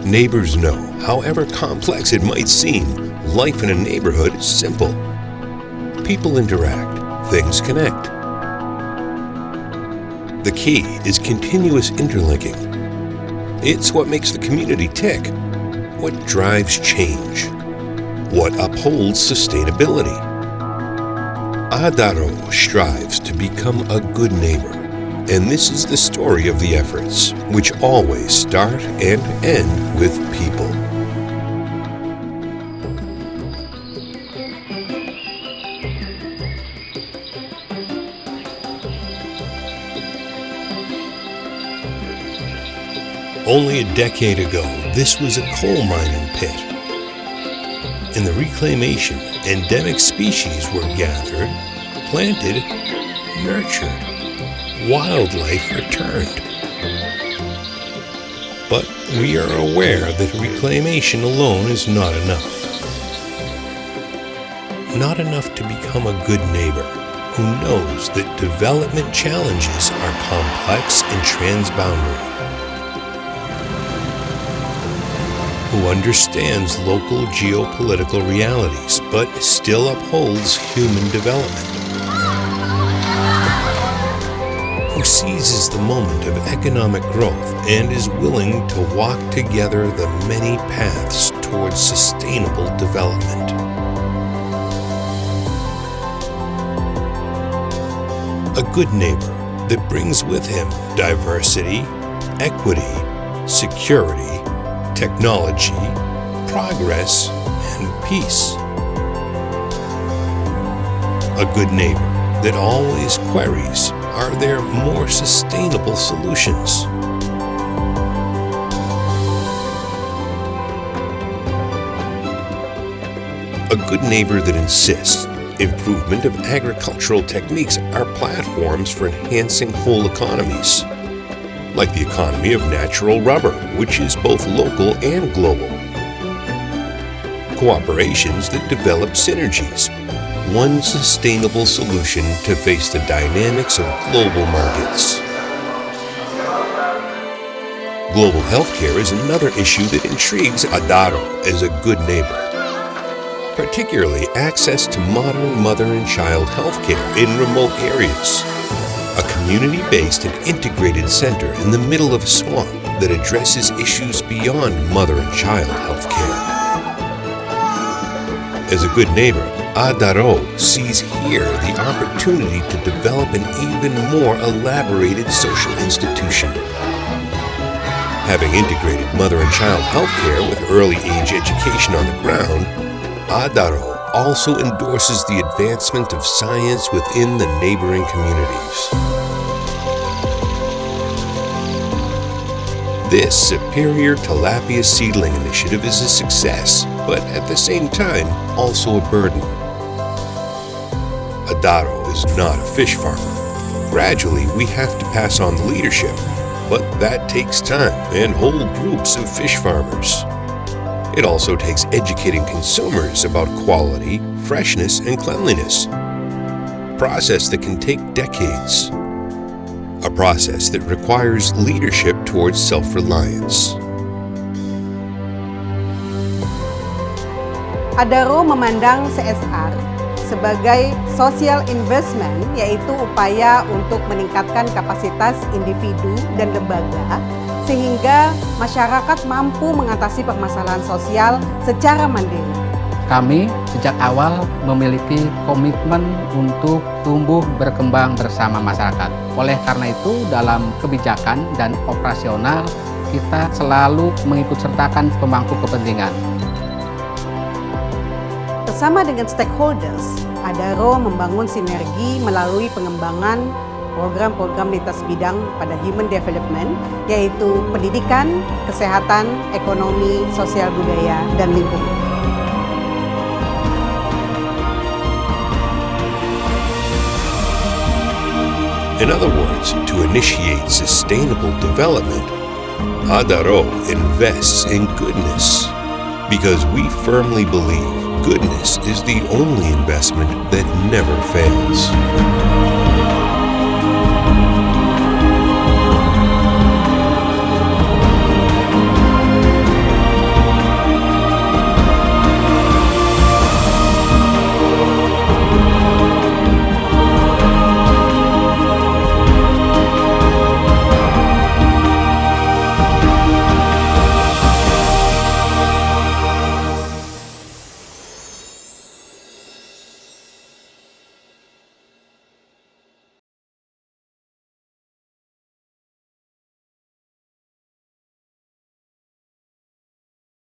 Neighbors know, however complex it might seem, life in a neighborhood is simple. People interact, things connect. The key is continuous interlinking. It's what makes the community tick, what drives change, what upholds sustainability. Adaro strives to become a good neighbor, and this is the story of the efforts, which always start and end with people. Only a decade ago, this was a coal mining pit. In the reclamation, endemic species were gathered, planted, nurtured. Wildlife returned. But we are aware that reclamation alone is not enough. Not enough to become a good neighbor who knows that development challenges are complex and transboundary, who understands local geopolitical realities but still upholds human development, who seizes the moment of economic growth and is willing to walk together the many paths towards sustainable development. A good neighbor that brings with him diversity, equity, security, technology, progress, and peace. A good neighbor that always queries, are there more sustainable solutions? A good neighbor that insists improvement of agricultural techniques are platforms for enhancing whole economies, like the economy of natural rubber, which is both local and global. Cooperations that develop synergies, one sustainable solution to face the dynamics of global markets. Global healthcare is another issue that intrigues Adaro as a good neighbor, particularly access to modern mother and child healthcare in remote areas. A community-based and integrated center in the middle of a swamp that addresses issues beyond mother and child health care. As a good neighbor, Adaro sees here the opportunity to develop an even more elaborated social institution. Having integrated mother and child health care with early age education on the ground, Adaro also endorses the advancement of science within the neighboring communities. This superior tilapia seedling initiative is a success, but at the same time, also a burden. Adaro is not a fish farmer. Gradually, we have to pass on the leadership, but that takes time and whole groups of fish farmers. It also takes educating consumers about quality, freshness, and cleanliness. A process that can take decades. A process that requires leadership towards self-reliance. Adaro memandang CSR sebagai social investment, yaitu upaya untuk meningkatkan kapasitas individu dan lembaga sehingga masyarakat mampu mengatasi permasalahan sosial secara mandiri. Kami sejak awal memiliki komitmen untuk tumbuh berkembang bersama masyarakat. Oleh karena itu, dalam kebijakan dan operasional, kita selalu mengikut sertakan pemangku kepentingan. Bersama dengan stakeholders, Adaro membangun sinergi melalui pengembangan program-program lintas bidang pada human development, yaitu pendidikan, kesehatan, ekonomi, sosial budaya, dan lingkungan. In other words, to initiate sustainable development, Adaro invests in goodness, because we firmly believe goodness is the only investment that never fails.